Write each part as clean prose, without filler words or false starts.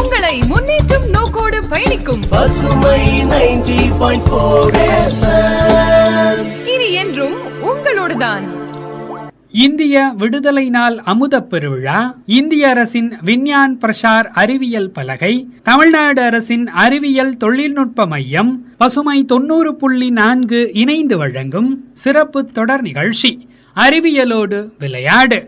உங்களை முன்னேற்றும் நோக்கோடு பயணிக்கும் பசுமை 90.4 இனி என்றும் உங்களோடுதான். இந்திய விடுதலை நாள் அமுதப் பெருவிழா, இந்திய அரசின் விஞ்ஞான் பிரசார் அறிவியல் பலகை, தமிழ்நாடு அரசின் அறிவியல் தொழில்நுட்ப மையம், பசுமை 90.4 இணைந்து வழங்கும் சிறப்பு தொடர் நிகழ்ச்சி அறிவியலோடு விளையாடு.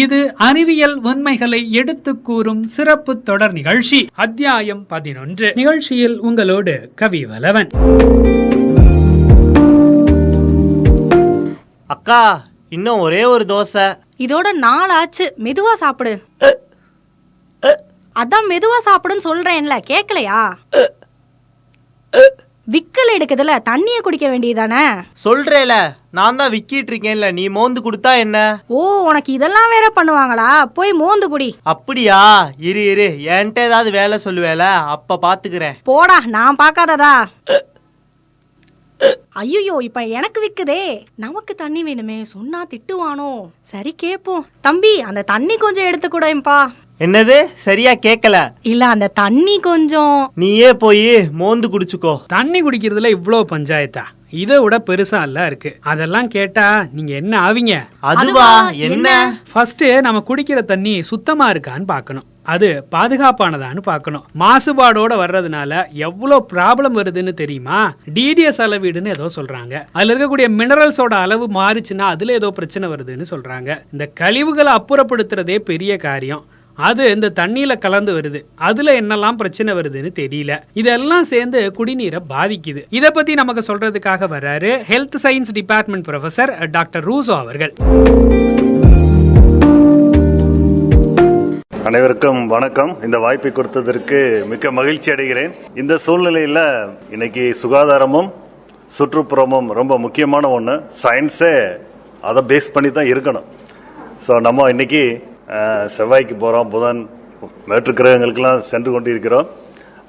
இது அறிவியல் உண்மைகளை எடுத்துக் கூறும் சிறப்பு தொடர் நிகழ்ச்சி. அத்தியாயம் 11. நிகழ்ச்சியில் உங்களோடு கவிவலவன். அக்கா, இன்னும் ஒரே ஒரு தோசை. இதோட 4 ஆச்சு. மெதுவா சாப்பிடு. அதான் மெதுவா சாப்பிடுன்னு சொல்றேன்ல, கேக்கலையா? விக்கல் எடுக்குதுல, தண்ணிய குடிக்க வேண்டியதானே? சொல்றேல, நான் தான் விக்கிட்டு இருக்கேன்ல, நீ மோந்து குடுத்தா என்ன? ஓ, உனக்கு இதெல்லாம் வேற பண்ணுவாங்களா? போய் மோந்து குடி. அப்படியா? இரு என்கிட்ட ஏதாவது வேலை சொல்லுவேல, அப்ப பாத்துக்கிறேன். போடா, நான் பாக்காததா? ஐயோ, இப்ப எனக்கு விக்குதே. நமக்கு தண்ணி வேணுமே, சொன்னா திட்டுவானோ? சரி, கேப்போம். தம்பி, அந்த தண்ணி கொஞ்சம் எடுத்து கூடப்பா. என்னது? சரியா கேக்கல. இல்ல, அந்த தண்ணி கொஞ்சம். நீயே போய் மோந்து குடிச்சுக்கோ. தண்ணி குடிக்கிறதுல இவ்ளோ பஞ்சாயத்தா? இதை விட பெருசா எல்லாம் இருக்கு. அதெல்லாம் கேட்டா நீங்க என்ன ஆவீங்க? அதுவா? என்ன? ஃபர்ஸ்ட் நம்ம குடிக்கிற தண்ணி சுத்தமா இருக்கான்னு பாக்கணும். அது பாதுகாப்பானதான்னு பார்க்கணும். மாசுபாடோட வர்றதுனால எவ்வளோ ப்ராப்ளம் வருதுன்னு தெரியுமா? டிடிஎஸ் அளவீடுன்னு ஏதோ சொல்றாங்க. அதுல இருக்கக்கூடிய மினரல்ஸோட அளவு மாறுச்சுன்னா அதுல ஏதோ பிரச்சனை வருதுன்னு சொல்றாங்க. இந்த கழிவுகளை அப்புறப்படுத்துறதே பெரிய காரியம். அது இந்த தண்ணியில கலந்து வருது. அதுல என்னெல்லாம் பிரச்சனை வருதுன்னு தெரியல. இதெல்லாம் சேர்ந்து குடிநீரை பாதிக்குது. இத பத்தி நமக்கு சொல்றதுக்காக வர்றாரு health science department professor doctor Rousseau அவர்கள். அனைவருக்கும் வணக்கம். இந்த வாய்ப்பை கொடுத்ததற்கு மிக்க மகிழ்ச்சி அடைகிறேன். இந்த சூழ்நிலையில இன்னைக்கு சுகாதாரமும் சுற்றுப்புறமும் ரொம்ப முக்கியமான ஒன்று. சயின்ஸே அதை பேஸ் பண்ணி தான் இருக்கணும். ஸோ நம்ம இன்னைக்கு செவ்வாய்க்கு போகிறோம், புதன், வேற்று கிரகங்களுக்கெல்லாம் சென்று கொண்டு இருக்கிறோம்.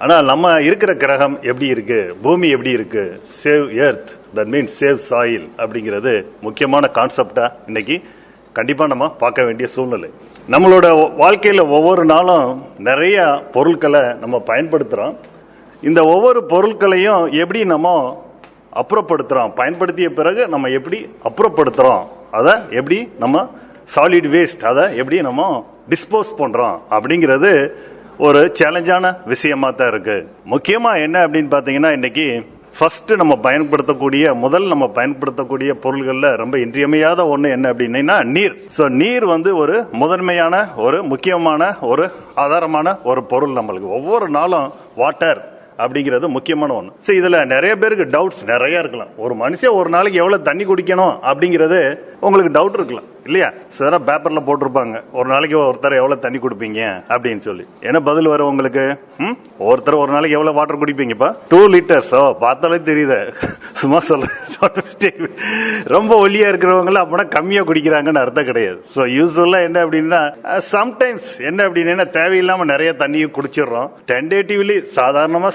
ஆனால் நம்ம இருக்கிற கிரகம் எப்படி இருக்கு, பூமி எப்படி இருக்கு, save earth, that means save soil அப்படிங்கிறது முக்கியமான கான்செப்டா இன்னைக்கு கண்டிப்பாக நம்ம பார்க்க வேண்டிய சூழ்நிலை. நம்மளோட வாழ்க்கையில் ஒவ்வொரு நாளும் நிறைய பொருட்களை நம்ம பயன்படுத்துகிறோம். இந்த ஒவ்வொரு பொருட்களையும் எப்படி நம்ம அப்புறப்படுத்துகிறோம், பயன்படுத்திய பிறகு நம்ம எப்படி அப்புறப்படுத்துகிறோம், அதை எப்படி நம்ம சாலிட் வேஸ்ட், அதை எப்படி நம்ம டிஸ்போஸ் பண்ணுறோம் அப்படிங்கிறது ஒரு சேலஞ்சான விஷயமா தான் இருக்கு. முக்கியமாக என்ன அப்படின்னு பார்த்தீங்கன்னா, இன்னைக்கு ஃபர்ஸ்ட் நம்ம பயன்படுத்தக்கூடிய பொருள்களில் ரொம்ப இன்றியமையாத ஒன்று என்ன அப்படின்னா நீர். ஸோ நீர் வந்து ஒரு முதன்மையான ஒரு முக்கியமான ஒரு ஆதாரமான ஒரு பொருள். நம்மளுக்கு ஒவ்வொரு நாளும் வாட்டர் அப்படிங்கிறது முக்கியமான ஒன்று. ஸோ இதில் நிறைய பேருக்கு டவுட்ஸ் நிறைய இருக்கலாம். ஒரு மனுஷன் ஒரு நாளைக்கு எவ்வளோ தண்ணி குடிக்கணும் அப்படிங்கிறது உங்களுக்கு டவுட் இருக்கலாம் இல்லையா? சார் பேப்பரில் போட்டிருப்பாங்க, ஒரு நாளைக்கு ஒருத்தர் எவ்வளோ தண்ணி குடிப்பீங்க அப்படின்னு சொல்லி. என்ன பதில் வரும் உங்களுக்கு? ஒருத்தர் ஒரு நாளைக்கு எவ்வளோ வாட்டர் குடிப்பீங்கப்பா? 2 liters. பார்த்தாலே தெரியுது, சும்மா சொல்றேன். ரொம்ப ஒல்லியா இருக்கிறவங்க அப்படின்னா கம்மியாக குடிக்கிறாங்கன்னு அர்த்தம் கிடையாது. ஸோ யூஸ்வலாக என்ன அப்படின்னா, சம்டைம்ஸ் என்ன அப்படின்னா தேவையில்லாமல் நிறைய தண்ணியும் குடிச்சிடுறோம். டென்டேட்டிவ்லி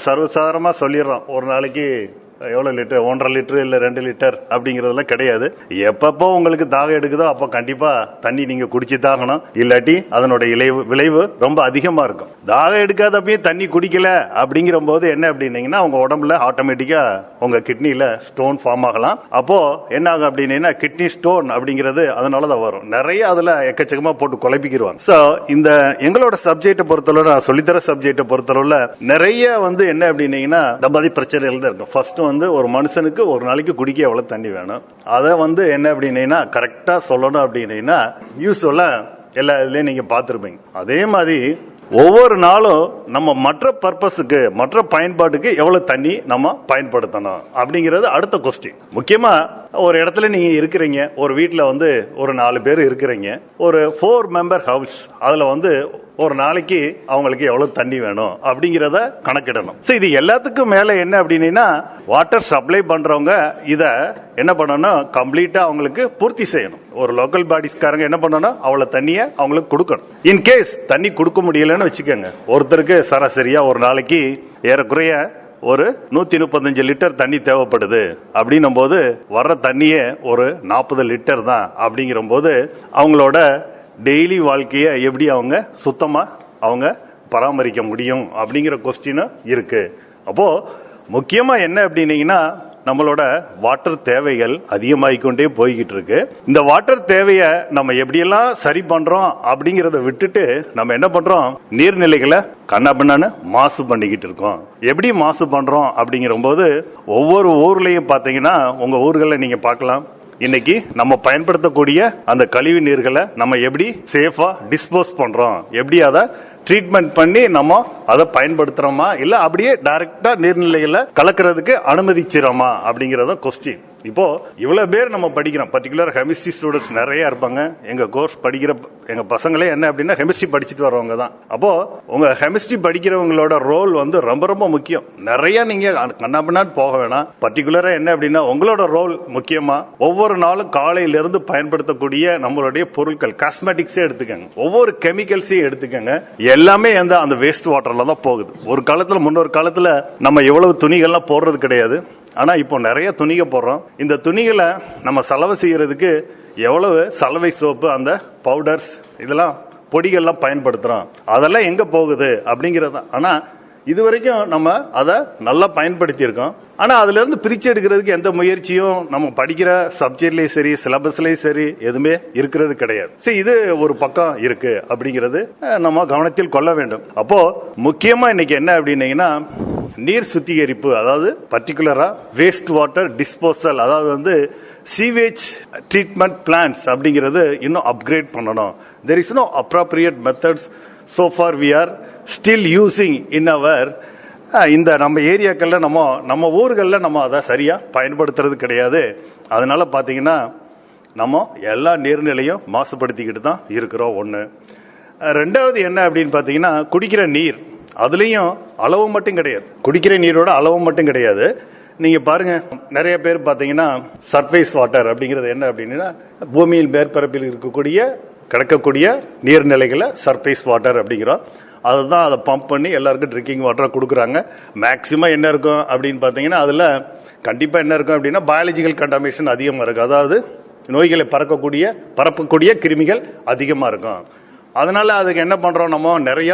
சர்வசாதாரணமாக சொல்லிடுறோம், ஒரு நாளைக்கு எவ்வளவு லிட்டர், 1.5 லிட்டர் இல்ல 2 லிட்டர் அப்படிங்கறதெல்லாம் கிடையாது. எப்பப்போ உங்களுக்கு தாகம் எடுக்குதோ அப்ப கண்டிப்பா தண்ணி நீங்க குடிச்சுதாகணும். இல்லாட்டி அதனுடைய விளைவு ரொம்ப அதிகமா இருக்கும். தாகம் எடுக்காதப்பயும் தண்ணி குடிக்கல அப்படிங்கிற போது என்ன அப்படின்னீங்கன்னா, உங்க உடம்புல ஆட்டோமேட்டிக்கா உங்க கிட்னில ஸ்டோன் ஃபார்ம் ஆகலாம். அப்போ என்ன ஆகும் அப்படின்னா, கிட்னி ஸ்டோன் அப்படிங்கிறது அதனாலதான் வரும். நிறைய அதுல எக்கச்சக்கமா போட்டு குழப்பிக்கிடுவாங்க. சோ இந்த எங்களோட சப்ஜெக்டை பொறுத்தளவு, நான் சொல்லித்தர சப்ஜெக்டை பொறுத்தளவுல நிறைய வந்து என்ன அப்படின்னீங்கன்னா இந்த மாதிரி பிரச்சனைகள் தான் இருக்கும். ஃபர்ஸ்ட் வந்து ஒரு மனுஷனுக்கு ஒரு நாளைக்கு குடிக்க எவ்வளவு தண்ணி வேணும், அதை வந்து என்ன அப்படின்னா கரெக்டா சொல்லணும். அப்படின்னா யூஸ்வலா எல்லா இதுலயும் நீங்க பாத்துருப்பீங்க. அதே மாதிரி ஒவ்வொரு நாளும் நம்ம மற்ற பர்பஸுக்கு, மற்ற பயன்பாட்டுக்கு எவ்வளவு தண்ணி நம்ம பயன்படுத்தணும் அப்படிங்கிறது அடுத்த கொஸ்டின். முக்கியமா ஒரு இடத்துல நீங்க இருக்கிறீங்க, ஒரு வீட்டுல வந்து ஒரு 4 பேர் இருக்கிறீங்க, ஒரு 4 மெம்பர் ஹவுஸ், அதுல வந்து ஒரு நாளைக்கு அவங்களுக்கு எவ்வளவு தண்ணி வேணும் அப்படிங்கிறத கணக்கிடணும். இது எல்லாத்துக்கும் மேல என்ன அப்படின்னா, வாட்டர் சப்ளை பண்றவங்க இத என்ன பண்ணணும், கம்ப்ளீட்டா அவங்களுக்கு பூர்த்தி செய்யணும். ஒரு லோக்கல் பாடிஸ்காரங்க என்ன பண்ணணும், அவ்வளவு தண்ணியை அவங்களுக்கு கொடுக்கணும். இன்கேஸ் தண்ணி கொடுக்க முடியலன்னு வச்சுக்கோங்க, ஒருத்தருக்கு சராசரியா ஒரு நாளைக்கு ஏறக்குறைய ஒரு 135 லிட்டர் தண்ணி தேவைப்படுது அப்படின்னும் போது வர்ற தண்ணியே ஒரு 40 லிட்டர் தான். அப்படிங்கிற போது அவங்களோட டெய்லி வாழ்க்கையை எப்படி அவங்க சுத்தமா அவங்க பராமரிக்க முடியும் அப்படிங்கிற கொஸ்டினும் இருக்கு. அப்போ முக்கியமா என்ன அப்படின்னீங்கன்னா நம்மளோட வாட்டர் தேவைகள் அதிகமாகிக்கொண்டே போய்கிட்டு இருக்கு. இந்த வாட்டர் தேவையை நம்ம எப்படியெல்லாம் சரி பண்றோம் அப்படிங்கறத விட்டுட்டு நம்ம என்ன பண்றோம், நீர்நிலைகளை கண்ணாபின்னான்னு மாசு பண்ணிக்கிட்டு இருக்கோம். எப்படி மாசு பண்றோம் அப்படிங்கிற போது ஒவ்வொரு ஊர்லயும் பாத்தீங்கன்னா உங்க ஊர்களில் நீங்க பார்க்கலாம், இன்னைக்கு நம்ம பயன்படுத்தக்கூடிய அந்த கழிவு நீர்களை நம்ம எப்படி சேஃபா டிஸ்போஸ் பண்றோம், எப்படி அதை ட்ரீட்மெண்ட் பண்ணி நம்ம அதை பயன்படுத்துறோமா இல்ல அப்படியே டைரக்டா நீர்நிலைகளை கலக்கிறதுக்கு அனுமதிச்சிரோமா அப்படிங்கறத கொஸ்டின். இப்போ இவ்வளவு பேர் நம்ம படிக்கிறோம், பர்டிகுலர் கெமிஸ்ட்ரி ஸ்டூடெண்ட்ஸ் நிறைய இருப்பாங்க. எங்க கோர்ஸ் படிக்கிற எங்க பசங்களே என்ன அப்படின்னா கெமிஸ்ட்ரி படிச்சுட்டு வரவங்க தான். அப்போ உங்க கெமிஸ்ட்ரி படிக்கிறவங்களோட ரோல் வந்து ரொம்ப ரொம்ப முக்கியம். நிறைய நீங்க கண்ணாபின்னா போக வேணாம். பர்டிகுலரா என்ன அப்படின்னா உங்களோட ரோல் முக்கியமா ஒவ்வொரு நாளும் காலையில இருந்து பயன்படுத்தக்கூடிய நம்மளுடைய பொருட்கள், காஸ்மெட்டிக்ஸே எடுத்துக்கங்க, ஒவ்வொரு கெமிக்கல்ஸையும் எடுத்துக்கங்க, எல்லாமே அந்த வேஸ்ட் வாட்டர்ல தான் போகுது. ஒரு காலத்துல முன்னொரு காலத்துல நம்ம எவ்வளவு துணிகள்லாம் போடுறது கிடையாது. ஆனா இப்போ நிறைய துணிக போடுறோம். இந்த துணிகளை நம்ம சலவை செய்யறதுக்கு எவ்வளவு சலவை சோப்பு, அந்த பவுடர்ஸ், இதெல்லாம் பொடிகள்லாம் பயன்படுத்துறோம். அதெல்லாம் எங்க போகுது அப்படிங்கறது. ஆனா இது வரைக்கும் நம்ம அதை நல்லா பயன்படுத்தி இருக்கோம். ஆனா அதுல இருந்து பிரிச்சு எடுக்கிறதுக்கு எந்த முயற்சியும் நம்ம படிக்கிற சப்ஜெக்ட்லயும் சரி சிலபஸ்லயும் சரி எதுவுமே இருக்கிறது கிடையாது. சரி, இது ஒரு பக்கம் இருக்கு அப்படிங்கிறது நம்ம கவனத்தில் கொள்ள வேண்டும். அப்போ முக்கியமா இன்னைக்கு என்ன அப்படின்னீங்கன்னா நீர் சுத்திகரிப்பு, அதாவது பர்டிகுலரா வேஸ்ட் வாட்டர் டிஸ்போசல், அதாவது சீவேஜ் ட்ரீட்மெண்ட் பிளான்ஸ் அப்படிங்கிறது இன்னும் அப்கிரேட் பண்ணணும். there is no appropriate methods so far we are still using in our இந்த நம்ம ஏரியாக்கள்ல நம்ம ஊர்களில் நம்ம அதை சரியா பயன்படுத்துறது கிடையாது. அதனால பாத்தீங்கன்னா நம்ம எல்லா நீர்நிலையும் மாசுபடுத்திக்கிட்டு தான் இருக்கிறோம். ஒண்ணு. ரெண்டாவது என்ன அப்படின்னு பாத்தீங்கன்னா குடிக்கிற நீர், அதுலயும் அளவு மட்டும் கிடையாது, குடிக்கிற நீரோட அளவு மட்டும் கிடையாது. நீங்க பாருங்க, நிறைய பேர் பாத்தீங்கன்னா சர்ஃபேஸ் வாட்டர் அப்படிங்கிறது என்ன அப்படின்னா பூமியில் மேற்பரப்பில் இருக்கக்கூடிய கிடைக்கக்கூடிய நீர்நிலைகளை சர்ஃபேஸ் வாட்டர் அப்படிங்கிறோம். அதுதான் அதை பம்ப் பண்ணி எல்லாருக்கும் ட்ரிங்கிங் வாட்டரை கொடுக்குறாங்க. மேக்சிமம் என்ன இருக்கும் அப்படின்னு பார்த்தீங்கன்னா அதில் கண்டிப்பாக என்ன இருக்கும் அப்படின்னா பயாலஜிக்கல் கண்டாமினேஷன் அதிகமாக இருக்கும். அதாவது நோய்களை பரப்பக்கூடிய கிருமிகள் அதிகமாக இருக்கும். அதனால அதுக்கு என்ன பண்ணுறோம், நம்ம நிறைய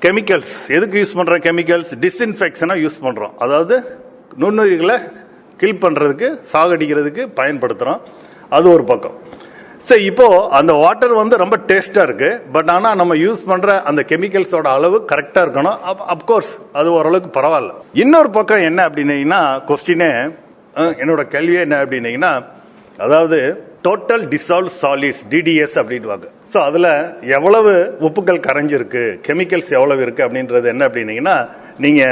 கெமிக்கல்ஸ், எதுக்கு யூஸ் பண்ணுறோம், கெமிக்கல்ஸ் டிஸ்இன்ஃபெக்ஷனாக யூஸ் பண்ணுறோம். அதாவது நுண்ணுயிர்களை கில் பண்ணுறதுக்கு, சாகடிக்கிறதுக்கு பயன்படுத்துகிறோம். அது ஒரு பக்கம். சரி, இப்போ அந்த வாட்டர் ரொம்ப ரொம்ப இருக்கு. பட் ஆனா நம்ம யூஸ் பண்ற அந்த கெமிக்கல்ஸோட அளவு கரெக்டா இருக்கணும். அப்கோர்ஸ் அது ஓரளவுக்கு பரவாயில்ல. இன்னொரு பக்கம் என்ன அப்படின்னீங்கன்னா கொஸ்டினே, என்னோட கேள்வியே என்ன அப்படின்னீங்கன்னா, அதாவது டோட்டல் டிசால்வ் சாலிட்ஸ் DDS அப்படின்வாங்க. ஸோ அதுல எவ்வளவு உப்புகள் கரைஞ்சிருக்கு, கெமிக்கல்ஸ் எவ்வளவு இருக்கு அப்படின்றது என்ன அப்படின்னீங்கன்னா, நீங்க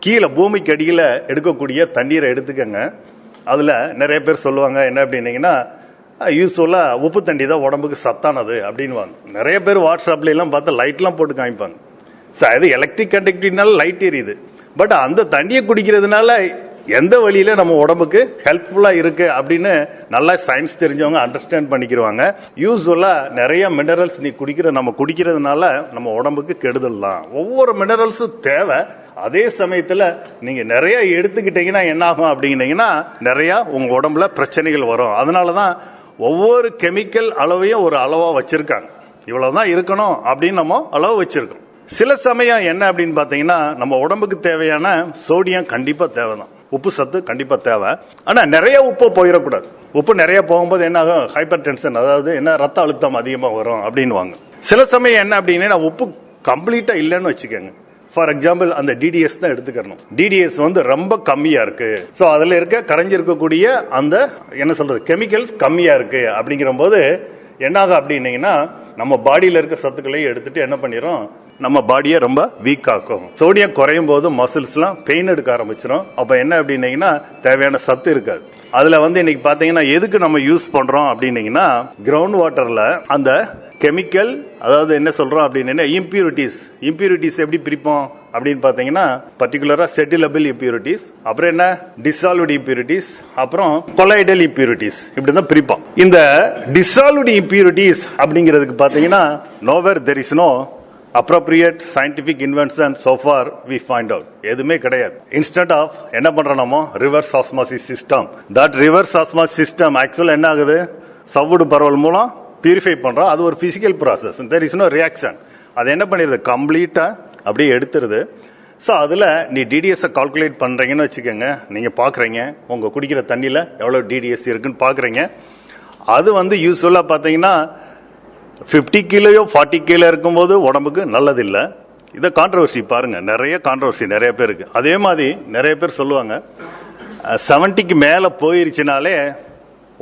கீழே பூமிக்கு அடியில் எடுக்கக்கூடிய தண்ணீரை எடுத்துக்கங்க. அதுல நிறைய பேர் சொல்லுவாங்க என்ன அப்படின்னீங்கன்னா யூஸ்வலா உப்பு தண்ணி தான் உடம்புக்கு சத்தானது அப்படின்வாங்க. நிறைய பேர் வாட்ஸ்அப்ல எல்லாம் பார்த்து லைட்லாம் போட்டு காமிப்பாங்க. அது எலக்ட்ரிக் கண்டக்டிவ்னால லைட் எரியுது. பட் அந்த தண்ணியை குடிக்கிறதுனால எந்த வழியில நம்ம உடம்புக்கு ஹெல்ப்ஃபுல்லா இருக்கு அப்படின்னு நல்லா சயின்ஸ் தெரிஞ்சவங்க அண்டர்ஸ்டாண்ட் பண்ணிக்கிறாங்க. யூஸ்வலா நிறைய மினரல்ஸ் நம்ம குடிக்கிறதுனால நம்ம உடம்புக்கு கெடுதல் தான். ஒவ்வொரு மினரல்ஸும் தேவை. அதே சமயத்துல நீங்க நிறைய எடுத்துக்கிட்டீங்கன்னா என்ன ஆகும் அப்படின்னீங்கன்னா நிறைய உங்க உடம்புல பிரச்சனைகள் வரும். அதனாலதான் ஒவ்வொரு கெமிக்கல் அளவையும் ஒரு அளவா வச்சிருக்காங்க. இவ்வளவுதான் இருக்கணும் அப்படின்னு நம்ம அளவு வச்சிருக்கோம். சில சமயம் என்ன அப்படின்னு பாத்தீங்கன்னா நம்ம உடம்புக்கு தேவையான சோடியம் கண்டிப்பா தேவைதான், உப்பு சத்து கண்டிப்பா தேவை. ஆனா நிறைய உப்பு போயிடக்கூடாது. உப்பு நிறைய போகும்போது என்ன ஆகும், ஹைப்பர் டென்ஷன், அதாவது என்ன ரத்த அழுத்தம் அதிகமா வரும் அப்படின்னுவாங்க. சில சமயம் என்ன அப்படின்னா உப்பு கம்ப்ளீட்டா இல்லைன்னு வச்சுக்கோங்க. ஃபார் எக்ஸாம்பிள் அந்த DDS தான் எடுத்துக்கணும். DDS ரொம்ப கம்மியா இருக்கு. சோ அதுல இருக்க கரைஞ்சிருக்கக்கூடிய அந்த என்ன சொல்றது கெமிக்கல்ஸ் கம்மியா இருக்கு அப்படிங்கிற போது என்னாகும் அப்படின்னீங்கன்னா நம்ம பாடியில இருக்க சத்துக்களையும் எடுத்துட்டு என்ன பண்ணிரும், நம்ம பாடியை ரொம்ப வீக் ஆக்கும். சோடியம் குறையும் போது மசில்ஸ் எல்லாம் பெயின் எடுக்க ஆரம்பிச்சிடும். அப்ப என்ன அப்படின்னீங்கன்னா தேவையான சத்து இருக்காது. அதுல இன்னைக்கு பாத்தீங்கன்னா எதுக்கு நம்ம யூஸ் பண்றோம் அப்படின்னீங்கன்னா கிரவுண்ட் வாட்டர்ல அந்த கெமிக்கல், அதாவது என்ன சொல்றோம் அப்படின்னா இம்பியூரிட்டிஸ் எப்படி பிரிப்போம் அப்படின்னு பாத்தீங்கன்னா பர்டிகுலரா செட்டிலபிள் இம்பியூரிட்டிஸ், அப்புறம் என்ன டிசால்வ்டு இம்பியூரிட்டிஸ், அப்புறம் கொலாய்டல் இம்பியூரிட்டிஸ், இப்படிதான் பிரிப்போம். இந்த டிசால்வ்டு இம்பியூரிட்டிஸ் அப்படிங்கிறதுக்கு பாத்தீங்கன்னா nowhere there is no appropriate scientific invention so far we find out எதுவுமே கிடையாது. Instead of என்ன பண்றோம் நம்ம reverse osmosis system, that reverse osmosis system actually என்ன ஆகுது, சவ்வுடு பரவல் மூலம் பியூரிஃபை பண்றோம். அது ஒரு physical process, there is no reaction. அது என்ன பண்ணிடுது, கம்ப்ளீட்டா அப்படியே எடுத்துருது. ஸோ அதில் நீ டிடிஎஸை கால்குலேட் பண்ணுறீங்கன்னு வச்சுக்கோங்க, நீங்கள் பார்க்குறீங்க உங்கள் குடிக்கிற தண்ணியில் எவ்வளோ டிடிஎஸ் இருக்குன்னு பார்க்குறீங்க. அது வந்து யூஸ்வலாக பார்த்தீங்கன்னா 50 கிலோயோ 40 கிலோ இருக்கும்போது உடம்புக்கு நல்லதில்லை. இதை கான்ட்ரவர்சி பாருங்கள், நிறைய கான்ட்ரவர்சி நிறைய பேருக்கு. அதே மாதிரி நிறைய பேர் சொல்லுவாங்க 70க்கு மேலே போயிருச்சுனாலே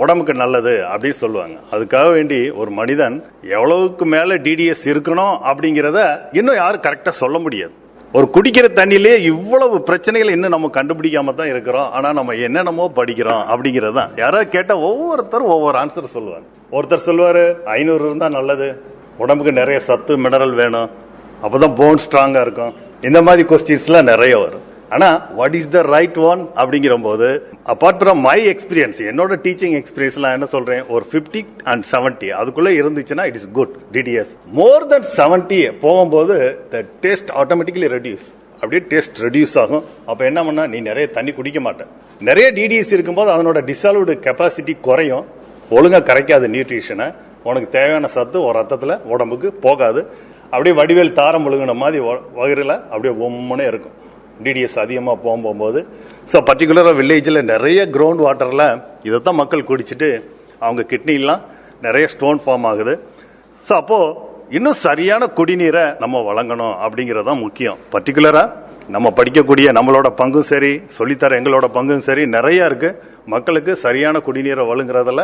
உடம்புக்கு நல்லது அப்படின்னு சொல்லுவாங்க. அதுக்காக வேண்டி ஒரு மனிதன் எவ்வளவுக்கு மேலே டிடிஎஸ் இருக்கணும் அப்படிங்கிறத இன்னும் யாரும் கரெக்டாக சொல்ல முடியாது. ஒரு குடிக்கிற தண்ணியிலே இவ்வளவு பிரச்சனைகள் இன்னும் நம்ம கண்டுபிடிக்காம தான் இருக்கிறோம். ஆனா நம்ம என்னென்னமோ படிக்கிறோம் அப்படிங்கிறது தான். யாராவது கேட்டா ஒவ்வொருத்தரும் ஒவ்வொரு ஆன்சர் சொல்லுவாங்க. ஒருத்தர் சொல்லுவாரு 500 இருந்தா நல்லது, உடம்புக்கு நிறைய சத்து மினரல் வேணும், அப்பதான் போன் ஸ்ட்ராங்கா இருக்கும். இந்த மாதிரி கொஸ்டின்ஸ்லாம் நிறைய வரும். ஆனா what is the right one அப்படிங்கிற போது, அப்பார்ட் ஃப்ரம் மை எக்ஸ்பீரியன்ஸ், என்னோட டீச்சிங் எக்ஸ்பீரியன்ஸ்ல என்ன சொல்றேன், ஒரு 50 and 70 அதுக்குள்ள இருந்துச்சுன்னா இட் இஸ் குட் டிடிஎஸ். மோர் தென் 70 போகும்போது த டேஸ்ட் ஆட்டோமேட்டிக்கலி ரெடியூஸ், அப்படியே டேஸ்ட் ரெடியூஸ் ஆகும். அப்ப என்ன பண்ணா நீ நிறைய தண்ணி குடிக்க மாட்டேன். நிறைய டிடிஎஸ் இருக்கும்போது அதனோட டிசால்வ்டு கெப்பாசிட்டி குறையும், ஒழுங்கா கரைக்காது நியூட்ரிஷனை, உனக்கு தேவையான சத்து ஒரு ரத்தத்துல உடம்புக்கு போகாது. அப்படியே வடிவேல் தாரம் முழுங்கின மாதிரி வயிறுல அப்படியே ஒம்முனே இருக்கும் டிடிஎஸ் அதிகமாக போகும்போது. ஸோ பர்டிகுலராக வில்லேஜில் நிறைய கிரவுண்ட் வாட்டரில் இதைத்தான் மக்கள் குடிச்சிட்டு அவங்க கிட்னிலாம் நிறைய ஸ்டோன் ஃபார்ம் ஆகுது. ஸோ அப்போது இன்னும் சரியான குடிநீரை நம்ம வழங்கணும் அப்படிங்கிறது தான் முக்கியம். பர்டிகுலராக நம்ம படிக்கக்கூடிய நம்மளோட பங்கும் சரி, சொல்லித்தர எங்களோட பங்கும் சரி நிறைய இருக்கு. மக்களுக்கு சரியான குடிநீரை வழங்குறதுல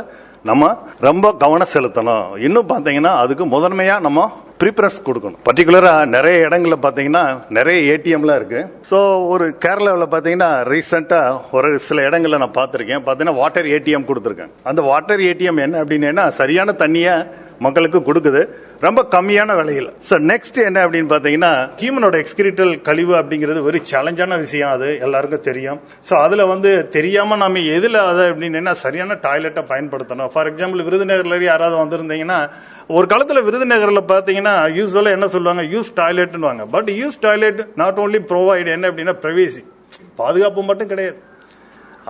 நம்ம ரொம்ப கவனம் செலுத்தணும். இன்னும் பார்த்தீங்கன்னா அதுக்கு முதன்மையாக நம்ம ப்ரிஃபரன்ஸ் கொடுக்கணும். பர்டிகுலராக நிறைய இடங்களில் பார்த்தீங்கன்னா நிறைய ஏடிஎம்லாம் இருக்கு. ஸோ ஒரு கேரளாவில் பார்த்தீங்கன்னா ரீசெண்டாக ஒரு சில இடங்களில் நான் பார்த்துருக்கேன். பார்த்தீங்கன்னா வாட்டர் ஏடிஎம் கொடுத்துருக்கேன். அந்த வாட்டர் ஏடிஎம் என்ன அப்படின்னா சரியான தண்ணியை மக்களுக்கு கொடுக்குது ரொம்ப கம்மியான விலையில். ஸோ நெக்ஸ்ட் என்ன அப்படின்னு பார்த்தீங்கன்னா ஹியூமனோட எக்ஸ்கிரிட்டல் கழிவு அப்படிங்கிறது ஒரு சேலஞ்சான விஷயம், அது எல்லாருக்கும் தெரியும். ஸோ அதில் வந்து தெரியாமல் நம்ம எதில் அதை அப்படின்னா சரியான டாய்லெட்டை பயன்படுத்தணும். ஃபார் எக்ஸாம்பிள் விருதுநகர்ல யாராவது வந்திருந்தீங்கன்னா, ஒரு காலத்தில் விருதுநகரில் பார்த்தீங்கன்னா யூஸ்வலாக என்ன சொல்லுவாங்க, யூஸ் டாய்லெட்னு வாங்க. But use toilet not only provide என்ன அப்படின்னா பிரைவேசி, பாதுகாப்பு மட்டும் கிடையாது.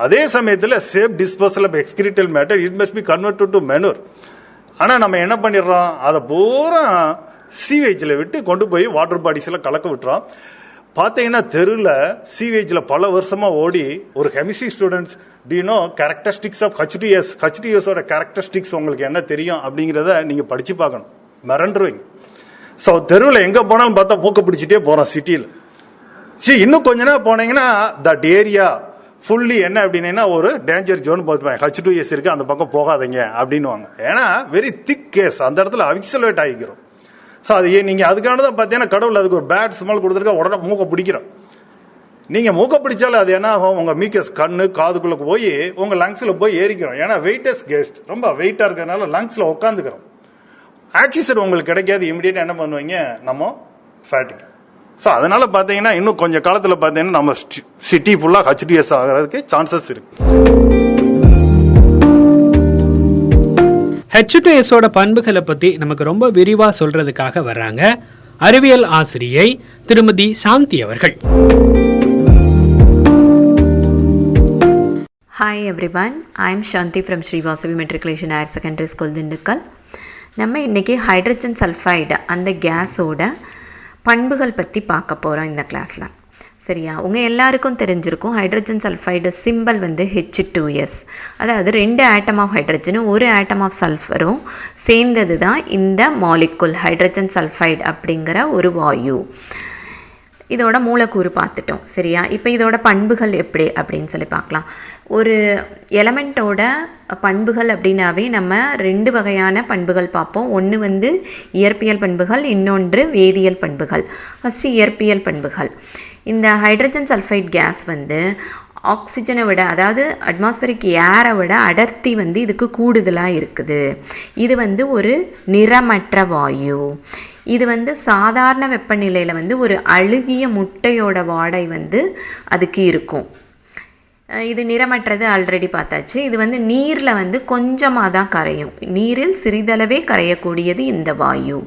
அதே சமயத்தில் safe disposal of excretal matter it must be converted to manure. ஆனால் நம்ம என்ன பண்ணிடுறோம், அதை பூரா சீவேஜில் விட்டு கொண்டு போய் வாட்டர் பாடிஸில் கலக்க விட்டுறோம். பார்த்தீங்கன்னா தெருவில் சீவேஜில் பல வருஷமாக ஓடி ஒரு chemistry students do you know characteristics of HDS, ஹெச்டிஎஸோட கேரக்டரிஸ்டிக்ஸ் உங்களுக்கு என்ன தெரியும் அப்படிங்கிறத நீங்கள் படித்து பார்க்கணும், மிரண்டுருவீங்க. ஸோ தெருவில் எங்கே போனாலும் பார்த்தா மூக்க பிடிச்சிட்டே போகிறோம் சிட்டியில். சரி, இன்னும் கொஞ்ச நேரம் போனீங்கன்னா தட் ஏரியா ஃபுல்லி என்ன அப்படின்னா ஒரு டேஞ்சர் ஜோன் பார்த்துப்பாங்க, H2S இருக்கு அந்த பக்கம் போகாதீங்க அப்படின்னுவாங்க. ஏன்னா வெரி திக் கேஸ், அந்த இடத்துல அக்சலேட் ஆகிக்கிறோம். ஸோ அது நீங்க அதுக்கானதான் பார்த்தீங்கன்னா கடவுள் அதுக்கு ஒரு பேட் ஸ்மெல் கொடுத்துருக்க, உடனே மூக்க பிடிக்கிறோம். நீங்க மூக்க பிடிச்சாலும் அது என்ன ஆகும், உங்க மீக்கஸ் கண்ணு காதுக்குள்ள போய் உங்க லங்ஸ்ல போய் ஏறிக்கிறோம். ஏன்னா வெயிட்டஸ் கெஸ்ட் ரொம்ப வெயிட்டா இருக்கிறதுனால லங்ஸ்ல உட்காந்துக்கிறோம். ஆக்சிஜன் உங்களுக்கு கிடைக்காது, இமிடியேட்டா என்ன பண்ணுவீங்க, நம்ம ஃபேட்டிங். ஸோ அதனால பார்த்தீங்கன்னா இன்னும் கொஞ்சம் காலத்தில் பார்த்தீங்கன்னா நம்ம சிட்டி ஃபுல்லாக HDS ஆகிறதுக்கு சான்சஸ் இருக்கு. H2Sோட பண்புகளை பத்தி நமக்கு ரொம்ப விரிவா சொல்றதுக்காக வர்றாங்க அறிவியல் ஆசிரியை திருமதி சாந்தி அவர்கள். Hi everyone, I am Shanti from Sri Vasavi Matriculation Higher Secondary School, Dindikkal. நம்ம இன்னைக்கு ஹைட்ரஜன் சல்ஃபைடு அந்த கேஸோட பண்புகள் பற்றி பார்க்க போகிறோம் இந்த கிளாஸில். சரியா, உங்கள் எல்லாருக்கும் தெரிஞ்சிருக்கும் ஹைட்ரஜன் சல்ஃபைடு சிம்பிள் வந்து H2S. அதாவது 2 ஆட்டம் ஆஃப் ஹைட்ரஜனும் 1 ஆட்டம் ஆஃப் சல்ஃபரும் சேர்ந்தது தான் இந்த மாலிகுல் ஹைட்ரஜன் சல்ஃபைடு அப்படிங்கிற ஒரு வாயு. இதோட மூலக்கூறு பார்த்துட்டோம். சரியா, இப்போ இதோட பண்புகள் எப்படி அப்படின்னு சொல்லி பார்க்கலாம். ஒரு எலமெண்ட்டோட பண்புகள் அப்படின்னாவே நம்ம 2 வகையான பண்புகள் பார்ப்போம். ஒன்று வந்து இயற்பியல் பண்புகள், இன்னொன்று வேதியியல் பண்புகள். ஃபஸ்ட்டு இயற்பியல் பண்புகள். இந்த ஹைட்ரஜன் சல்ஃபைட் கேஸ் வந்து ஆக்சிஜனை விட, அதாவது அட்மாஸ்பரிக் ஏரை விட அடர்த்தி வந்து இதுக்கு கூடுதலாக இருக்குது. இது வந்து ஒரு நிறமற்ற வாயு. இது வந்து சாதாரண வெப்பநிலையில் வந்து ஒரு அழுகிய முட்டையோட வாடை வந்து அதுக்கு இருக்கும். இது நிறமற்றது ஆல்ரெடி பார்த்தாச்சு. இது வந்து நீரில் வந்து கொஞ்சமாக தான் கரையும், நீரில் சிறிதளவே கரையக்கூடியது இந்த வாயு.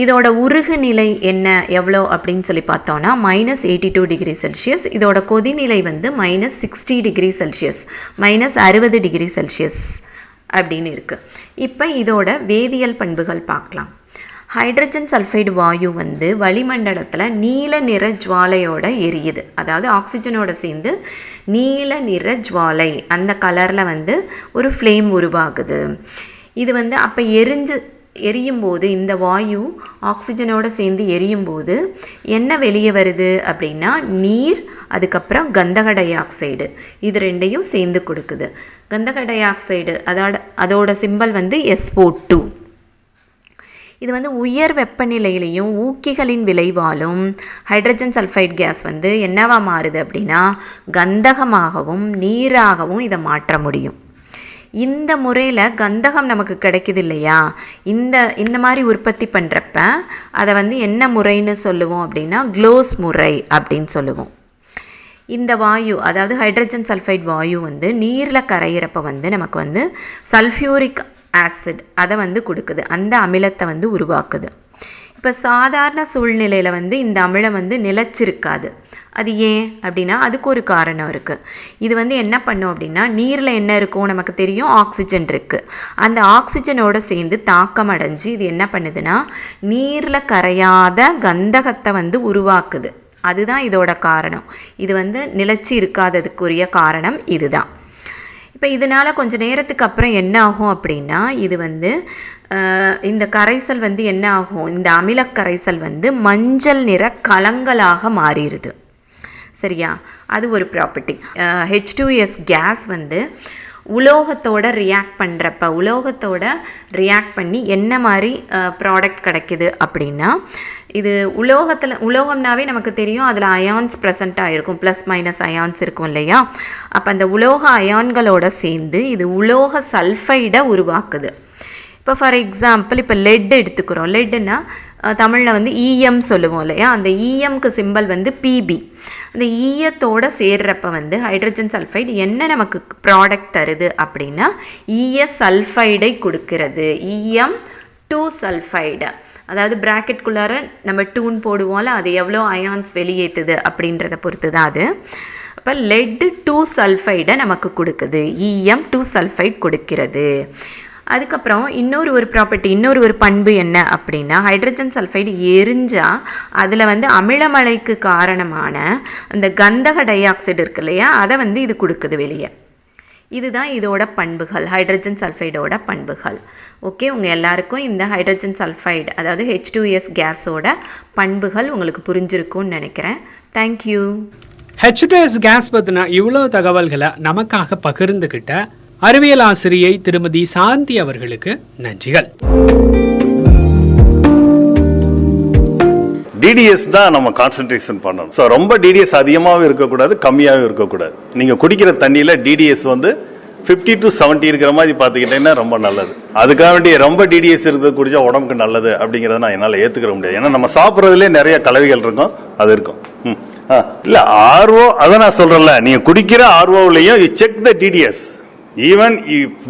இதோட உருகு நிலை என்ன எவ்வளோ அப்படின்னு சொல்லி பார்த்தோன்னா -82 டிகிரி செல்சியஸ். இதோட கொதிநிலை வந்து -60 டிகிரி செல்சியஸ், -60 டிகிரி செல்சியஸ் அப்படின்னு இருக்குது. இப்போ இதோட வேதியியல் பண்புகள் பார்க்கலாம். ஹைட்ரஜன் சல்ஃபைடு வாயு வந்து வளிமண்டலத்தில் நீல நிற ஜுவாலையோட எரியுது. அதாவது ஆக்சிஜனோட சேர்ந்து நீல நிற ஜுவாலை அந்த கலரில் வந்து ஒரு ஃப்ளேம் உருவாகுது. இது வந்து அப்போ எரியும் போது இந்த வாயு ஆக்சிஜனோட சேர்ந்து எரியும் போது என்ன வெளியே வருது அப்படின்னா நீர், அதுக்கப்புறம் கந்தக டை ஆக்சைடு, இது ரெண்டையும் சேர்ந்து கொடுக்குது. கந்தக டை ஆக்சைடு அதோட சிம்பல் வந்து SO2. இது வந்து உயர் வெப்பநிலையிலையும் ஊக்கிகளின் விளைவாலும் ஹைட்ரஜன் சல்ஃபைடு கேஸ் வந்து என்னவா மாறுது அப்படின்னா கந்தகமாகவும் நீராகவும் இதை மாற்ற முடியும். இந்த முறையில் கந்தகம் நமக்கு கிடைக்குது இல்லையா, இந்த மாதிரி உற்பத்தி பண்ணுறப்ப அதை வந்து என்ன முறைன்னு சொல்லுவோம் அப்படின்னா க்ளோஸ் முறை அப்படின்னு சொல்லுவோம். இந்த வாயு அதாவது ஹைட்ரஜன் சல்ஃபைடு வாயு வந்து நீரில் கரையிறப்ப வந்து நமக்கு வந்து சல்ஃபியூரிக் ஆசிட் அதை வந்து கொடுக்குது, அந்த அமிலத்தை வந்து உருவாக்குது. இப்போ சாதாரண சூழ்நிலையில் வந்து இந்த அமிலம் வந்து நிலைச்சிருக்காது. அது ஏன் அப்படின்னா அதுக்கு ஒரு காரணம் இருக்குது. இது வந்து என்ன பண்ணும் அப்படின்னா நீரில் என்ன இருக்கும் நமக்கு தெரியும், ஆக்சிஜன் இருக்குது. அந்த ஆக்சிஜனோட சேர்ந்து தாக்கம் அடைஞ்சு இது என்ன பண்ணுதுன்னா நீரில் கரையாத கந்தகத்தை வந்து உருவாக்குது. அதுதான் இதோட காரணம். இது வந்து நிலைச்சி இருக்காததுக்குரிய காரணம் இதுதான். இப்போ இதனால் கொஞ்சம் நேரத்துக்கு அப்புறம் என்ன ஆகும் அப்படின்னா இது வந்து இந்த கரைசல் வந்து என்ன ஆகும், இந்த அமில கரைசல் வந்து மஞ்சள் நிற கலங்களாக மாறிடுது. சரியா, அது ஒரு ப்ராப்பர்ட்டி. H2S கேஸ் வந்து உலோகத்தோட ரியாக்ட் பண்ணி என்ன மாதிரி ப்ராடக்ட் கிடைக்குது அப்படின்னா இது உலோகம்னாவே நமக்கு தெரியும் அதில் அயான்ஸ் ப்ரெசண்ட்டாக இருக்கும், ப்ளஸ் மைனஸ் அயான்ஸ் இருக்கும் இல்லையா. அப்போ அந்த உலோக அயான்களோட சேர்ந்து இது உலோக சல்ஃபைடை உருவாக்குது. இப்போ ஃபார் எக்ஸாம்பிள் இப்போ லெட் எடுத்துக்கிறோம். லெட்டுன்னா தமிழில் வந்து ஈயம் சொல்லுவோம் இல்லையா, அந்த ஈயம்க்கு சிம்பல் வந்து PB. அந்த ஈயத்தோட சேர்றப்ப வந்து ஹைட்ரஜன் சல்ஃபைடு என்ன நமக்கு ப்ராடக்ட் தருது அப்படின்னா ஈய சல்ஃபைடை கொடுக்கிறது. EM2 சல்ஃபைடு, அதாவது ப்ராக்கெட்குள்ளார நம்ம 2 போடுவோம்ல, அது எவ்வளோ அயான்ஸ் வெளியேற்றுது அப்படின்றத பொறுத்து தான் அது. அப்போ லெட் 2 சல்ஃபைடை நமக்கு கொடுக்குது, EM2 சல்ஃபைடு கொடுக்கிறது. அதுக்கப்புறம் இன்னொரு ஒரு பண்பு என்ன அப்படின்னா ஹைட்ரஜன் சல்ஃபைடு எரிஞ்சால் அதில் வந்து அமிலமலைக்கு காரணமான அந்த கந்தக டை ஆக்சைடு இருக்கு இல்லையா, அதை வந்து இது கொடுக்குது வெளியே. இதுதான் இதோட பண்புகள், ஹைட்ரஜன் சல்ஃபைடோட பண்புகள். ஓகே, உங்கள் எல்லாருக்கும் இந்த ஹைட்ரஜன் சல்ஃபைடு அதாவது H2S கேஸோட பண்புகள் உங்களுக்கு புரிஞ்சிருக்கும்னு நினைக்கிறேன். தேங்க்யூ. H2S கேஸ் பற்றின இவ்வளோ தகவல்களை நமக்காக பகிர்ந்துக்கிட்ட அறிவியல் ஆசிரியை திருமதி சாந்தி அவர்களுக்கு நன்றிகள். DDS தான் நம்ம கான்சென்ட்ரேஷன் பண்ணணும். ஸோ ரொம்ப DDS அதிகமாகவும் இருக்கக்கூடாது, கம்மியாகவும் இருக்கக்கூடாது. நீங்கள் குடிக்கிற தண்ணியில் DDS வந்து 50 to 70 இருக்கிற மாதிரி பார்த்துக்கிட்டீங்கன்னா ரொம்ப நல்லது. அதுக்காக வேண்டிய ரொம்ப DDS இருக்கிறது குடிச்சா உடம்புக்கு நல்லது அப்படிங்கிறத நான் என்னால் ஏற்றுக்கிற முடியாது. ஏன்னா நம்ம சாப்பிட்றதுலேயே நிறைய கலவைகள் இருக்கும், அது இருக்கும். இல்லை RO அதை நான் சொல்கிறேன்ல, நீங்கள் குடிக்கிற ROலையும் you check the DDS. Even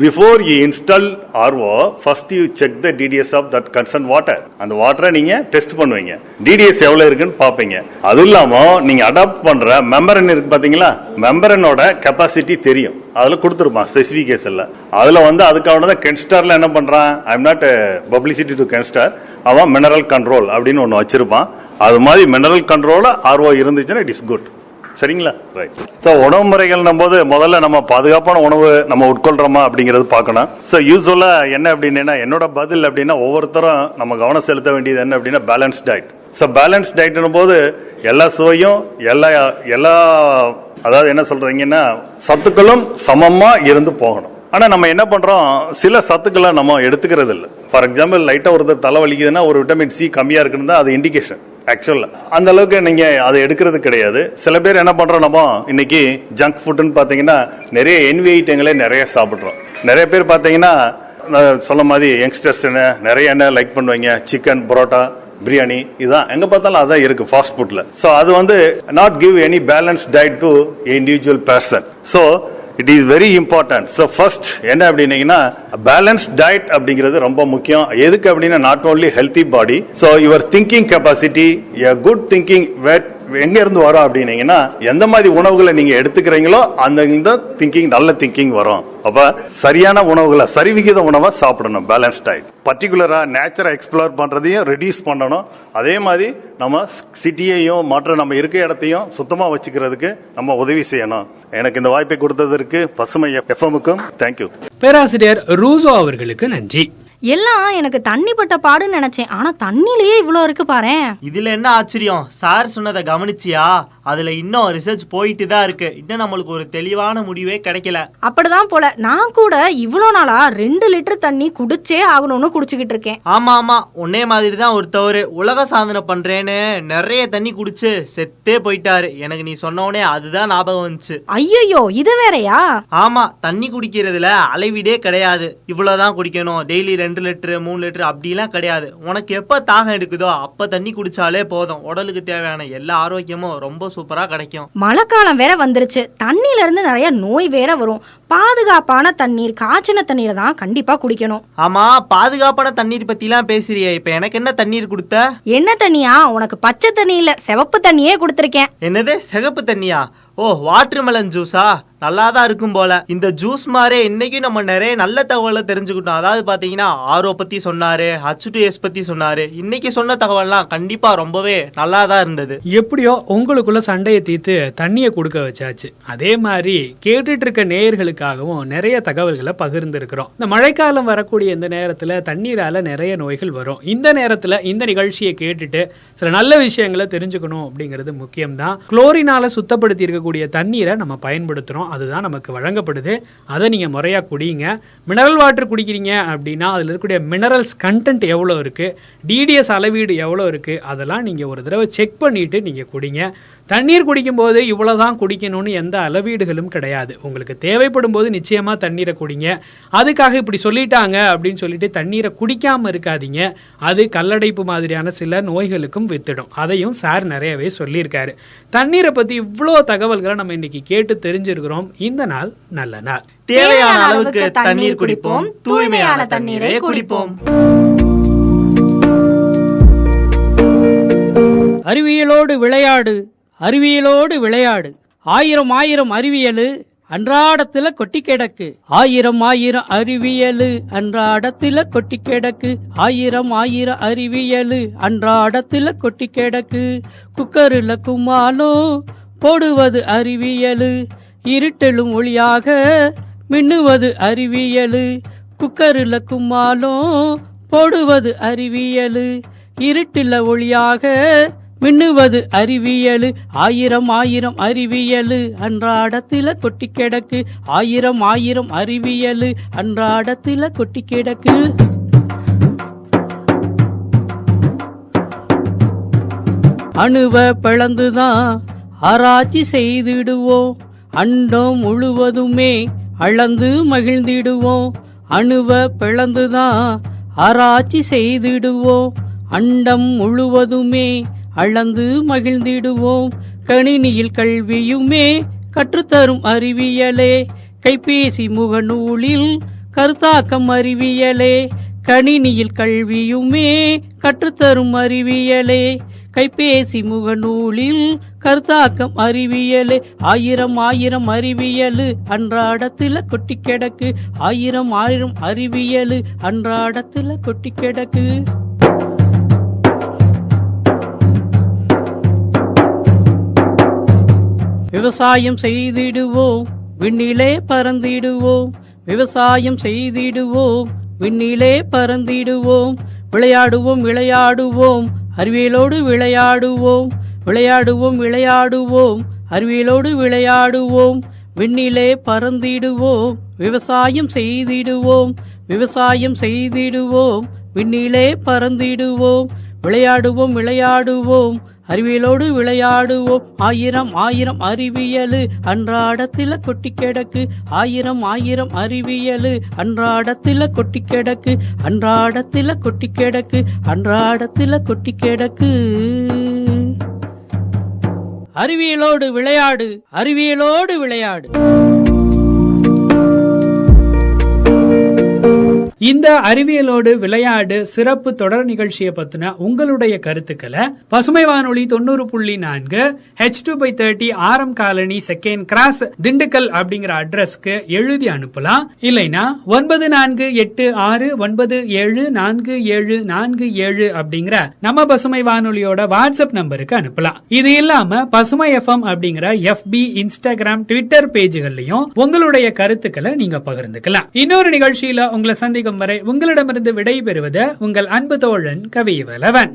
before you install RO, first you check the DDS of that concerned water. அந்த வாட்டரை நீங்க டெஸ்ட் பண்ணுவீங்க, DDS எவ்வளவு இருக்குன்னு பாப்பீங்க. அது இல்லாம நீங்க அடாப்ட் பண்ற மெம்பரன் இருக்கு பாத்தீங்களா, மெம்பரனோட கெப்பாசிட்டி தெரியும், அதுல கொடுத்துருப்பான் ஸ்பெசிபிகேஷன்ல. அதுல வந்து அதுக்காக தான் கென்ஸ்டார்ல என்ன பண்றான், I am not publicity to Kenstar, அவன் மினரல் கண்ட்ரோல் அப்படின்னு ஒன்னு வச்சிருப்பான். அது மாதிரி மினரல் கண்ட்ரோல RO இருந்துச்சுன்னா இட் இஸ் குட். சரிங்களா, ரைட். ஸோ உணவு முறைகள் போது முதல்ல நம்ம பாதுகாப்பான உணவு நம்ம உட்கொள்றோமா அப்படிங்கிறது பார்க்கணும். ஸோ யூஸ்வலா என்ன அப்படின்னா என்னோட பதில் அப்படின்னா ஒவ்வொருத்தரும் நம்ம கவனம் செலுத்த வேண்டியது என்ன அப்படின்னா பேலன்ஸ் டயட். ஸோ பேலன்ஸ் டயட்னும் போது எல்லா சுவையும் எல்லா அதாவது என்ன சொல்றீங்கன்னா சத்துக்களும் சமமா இருந்து போகணும். ஆனா நம்ம என்ன பண்றோம், சில சத்துக்களை நம்ம எடுத்துக்கிறது இல்லை. ஃபார் எக்ஸாம்பிள் லைட்டா ஒருத்தர் தலை வலிக்குதுன்னா ஒரு விட்டமின் C கம்மியா இருக்குன்னு தான் அது இண்டிகேஷன். ஆக்சுவலா அந்த அளவுக்கு நீங்க அதை எடுக்கிறது கிடையாது. சில பேர் என்ன பண்றோம், நம்ம இன்னைக்கு ஜங்க் ஃபுட்னு பாத்தீங்கன்னா நிறைய NV ஐட்டங்களே நிறைய சாப்பிட்றோம். நிறைய பேர் பாத்தீங்கன்னா சொல்ல மாதிரி யங்ஸ்டர்ஸ் நிறைய என்ன லைக் பண்ணுவீங்க, சிக்கன், பரோட்டா, பிரியாணி, இதுதான் எங்க பார்த்தாலும் அதான் இருக்கு ஃபாஸ்ட் ஃபுட்ல. ஸோ அது வந்து not give any balance diet to individual person. So it is very important. So first என்ன அப்படின்னீங்கன்னா பேலன்ஸ் டயட் அப்படிங்கிறது ரொம்ப முக்கியம். எதுக்கு அப்படின்னா not only healthy body, so your thinking capacity, good thinking எங்க இருந்து வரும் அப்படின்னீங்கன்னா எந்த மாதிரி உணவுகளை நீங்க எடுத்துக்கிறீங்களோ அந்த திங்கிங் நல்ல திங்கிங் வரும். அப்ப சரியான உணவுகளை சரிவிகித உணவை சாப்பிடணும். Balance diet. பர்டிகுலரா நேச்சரை எக்ஸ்ப்ளோர் பண்றதையும் ரெடியூஸ் பண்ணணும். அதே மாதிரி நம்ம சிட்டியையும் மற்ற நம்ம இருக்க இடத்தையும் சுத்தமா வச்சுக்கிறதுக்கு நம்ம உதவி செய்யணும். எனக்கு இந்த வாய்ப்பை கொடுத்ததற்கு பசுமை எஃப்எம்முக்கும் தேங்க்யூ. பேராசிரியர் ரூசோ அவர்களுக்கு நன்றி. எல்லாம் எனக்கு தண்ணி பட்ட பாடுன்னு நினைச்சேன், ஆனா தண்ணிலேயே இவ்வளோ இருக்கு பாரேன். இதுல என்ன ஆச்சரியம்? சார் சொன்னதை கவனிச்சியா? அதுல இன்னும் ரிசர்ச் போயிட்டு தான் இருக்கு. இன்னும் நம்மளுக்கு ஒரு தெளிவான முடிவே கிடைக்கல. அப்படிதான் போல. நான் கூட இவ்வளோ நாளா 2 லிட்டர் தண்ணி குடிச்சே ஆகணும்னு குடிச்சுக்கிட்டு இருக்கேன். ஆமா, உன்னே மாதிரி தான் ஒருத்தவர் உலக சாதனை பண்றேன்னு நிறைய தண்ணி குடிச்சு செத்தே போயிட்டாரு. எனக்கு நீ சொன்னோடனே அதுதான் ஞாபகம் வந்துச்சு. ஐயோ, இது வேறயா? ஆமா, தண்ணி குடிக்கிறதுல அளவீடே கிடையாது. இவ்வளவுதான் குடிக்கணும், டெய்லி 2 லிட்டர் 3 லிட்டர் அப்படிலாம் கிடையாது. உனக்கு எப்ப தாகம் எடுக்குதோ அப்ப தண்ணி குடிச்சாலே போதும். உடலுக்கு தேவையான எல்லா ஆரோக்கியமும் ரொம்ப சூப்பரா கிடைக்கும். மழைக்காலம் வேற வந்துருச்சு. தண்ணில இருந்து நிறைய நோய் வேற வரும். பாதுகாப்பான தண்ணீர், காய்ச்சின தண்ணீரை தான் கண்டிப்பா குடிக்கணும். ஆமா, பாதுகாப்பான தண்ணீர் பத்தி எல்லாம் பேசுறியே, இப்ப எனக்கு என்ன தண்ணீர் கொடுத்த? என்ன தண்ணியா? உனக்கு பச்சை தண்ணி இல்ல, சிவப்பு தண்ணியே கொடுத்திருக்கேன். என்னது சிகப்பு தண்ணியா? ஓ, வாட்டர்மெலன் ஜூஸா? நல்லாதான் இருக்கும் போல. இந்த ஜூஸ் மாதிரி இன்னைக்கு நம்ம நிறைய நல்ல தகவலை தெரிஞ்சுக்கிட்டோம். அதாவது பாத்தீங்கன்னா ஆர்ஓ பத்தி சொன்னாரு, H2S பத்தி சொன்னாரு. இன்னைக்கு சொன்ன தகவல்லாம் கண்டிப்பா ரொம்பவே நல்லாதான் இருந்தது. எப்படியோ உங்களுக்குள்ள சண்டையை தீர்த்து தண்ணியை கொடுக்க வச்சாச்சு. அதே மாதிரி கேட்டுட்டு இருக்க நேயர்களுக்காகவும் நிறைய தகவல்களை பகிர்ந்துருக்கிறோம். இந்த மழைக்காலம் வரக்கூடிய இந்த நேரத்துல தண்ணீரால நிறைய நோய்கள் வரும். இந்த நேரத்துல இந்த நிகழ்ச்சியை கேட்டுட்டு சில நல்ல விஷயங்களை தெரிஞ்சுக்கணும் அப்படிங்கிறது முக்கியம்தான். குளோரினால சுத்தப்படுத்தி இருக்கக்கூடிய தண்ணீரை நம்ம பயன்படுத்துறோம். அதுதான் நமக்கு வழங்கப்படுது. அதை நீங்க முறையா குடிங்க. மினரல் வாட்டர் குடிக்கிறீங்க அப்படின்னா அதுல இருக்கக்கூடிய மினரல்ஸ் கண்டென்ட் எவ்வளவு இருக்கு, டிடிஎஸ் அளவீடு எவ்வளவு இருக்கு, அதெல்லாம் நீங்க ஒரு தடவை செக் பண்ணிட்டு நீங்க குடிங்க. தண்ணீர் குடிக்கும் போது இவ்வளவுதான் குடிக்கணும்னு எந்த அளவீடுகளும் கிடையாது. உங்களுக்கு தேவைப்படும் போது நிச்சயமா தண்ணீரை குடிங்க. அதுக்காக இப்படி சொல்லிட்டாங்க அப்படின்னு சொல்லிட்டு தண்ணீரை குடிக்காம இருக்காதீங்க. அது கல்லடைப்பு மாதிரியான சில நோய்களுக்கும் வித்துடும். அதையும் சார் நிறையவே சொல்லியிருக்காரு. தண்ணீரை பத்தி இவ்வளோ தகவல்களை நம்ம இன்னைக்கு கேட்டு தெரிஞ்சிருக்கிறோம். இந்த நாள் நல்ல நாள். தேவையான அளவுக்கு தண்ணீர் குடிப்போம், தூய்மையான தண்ணீரை குடிப்போம். அறிவியலோடு விளையாடு, அறிவியலோடு விளையாடு. 1000 அறிவியலு அன்றாடத்துல கொட்டி கிடக்கு. 1000 அறிவியலு அன்றாடத்துல கொட்டி கிடக்கு. 1000 அறிவியலு அன்றாடத்துல கொட்டி கிடக்கு. குக்கருல கும்மாலும் போடுவது அறிவியலு, இருட்டலும் ஒளியாக மின்னுவது அறிவியலு. குக்கருல கும்மாலும் போடுவது அறிவியலு, இருட்டுல ஒளியாக மின்னுவது அறிவியலு. 1000 அறிவியலு அன்றாடத்துல கொட்டி கிடக்கு. 1000 அறிவியலு அன்றாடத்துல கொட்டி கிடக்கு. அணுவ பிளந்துதான் ஆராய்ச்சி செய்திடுவோம், அண்டம் முழுவதுமே அளந்து மகிழ்ந்திடுவோம். அணுவ பிளந்துதான் ஆராய்ச்சி செய்திடுவோம், அண்டம் முழுவதுமே அளந்து மகிழ்ந்திடுவோம். கணினியில் கல்வியுமே கற்றுத்தரும் அறிவியலே, கைபேசி முகநூலில் கருத்தாக்கம் அறிவியலே. கணினியில் கல்வியுமே கற்றுத்தரும் அறிவியலே, கைபேசி முகநூலில் கருத்தாக்கம் அறிவியலே. 1000 அறிவியலு அன்றாடத்துல கொட்டி கிடக்கு. 1000 அறிவியலு அன்றாடத்துல கொட்டி கிடக்கு. விவசாயம் செய்திடுவோம், விண்ணிலே பறந்திடுவோம். விவசாயம் செய்திடுவோம், விண்ணிலே பறந்திடுவோம். விளையாடுவோம் விளையாடுவோம், அறிவியலோடு விளையாடுவோம். விளையாடுவோம் விளையாடுவோம், அறிவியலோடு விளையாடுவோம். விண்ணிலே பறந்திடுவோம், விவசாயம் செய்திடுவோம். விவசாயம் செய்திடுவோம், விண்ணிலே பறந்திடுவோம். விளையாடுவோம் விளையாடுவோம், அறிவியலோடு விளையாடுவோம். 1000 அறிவியலு அன்றாடத்துல கொட்டி கிடக்கு. 1000 அறிவியலு அன்றாடத்துல கொட்டி கிடக்கு. அன்றாடத்துல கொட்டி கிடக்கு. அன்றாடத்துல கொட்டி கிடக்கு. அறிவியலோடு விளையாடு, அறிவியலோடு விளையாடு. இந்த அறிவியலோடு விளையாடு சிறப்பு தொடர் நிகழ்ச்சியை பத்தின உங்களுடைய கருத்துக்களை பசுமை வானொலி 90.4 H2/30 RM colony second cross Dindigul அப்படிங்கிற அட்ரஸ்க்கு எழுதி அனுப்பலாம். இல்லைன்னா 9486974747 அப்படிங்கிற நம்ம பசுமை வானொலியோட வாட்ஸ்அப் நம்பருக்கு அனுப்பலாம். இது இல்லாம பசுமை FM அப்படிங்கிற FB, இன்ஸ்டாகிராம், ட்விட்டர் பேஜ்கள்லயும் உங்களுடைய கருத்துக்களை நீங்க பகிர்ந்துக்கலாம். இன்னொரு நிகழ்ச்சியில உங்களை சந்திக்கும் வரை உங்களிடமிருந்து விடை பெறுவது உங்கள் அன்பு தோழன் கவிவலவன்.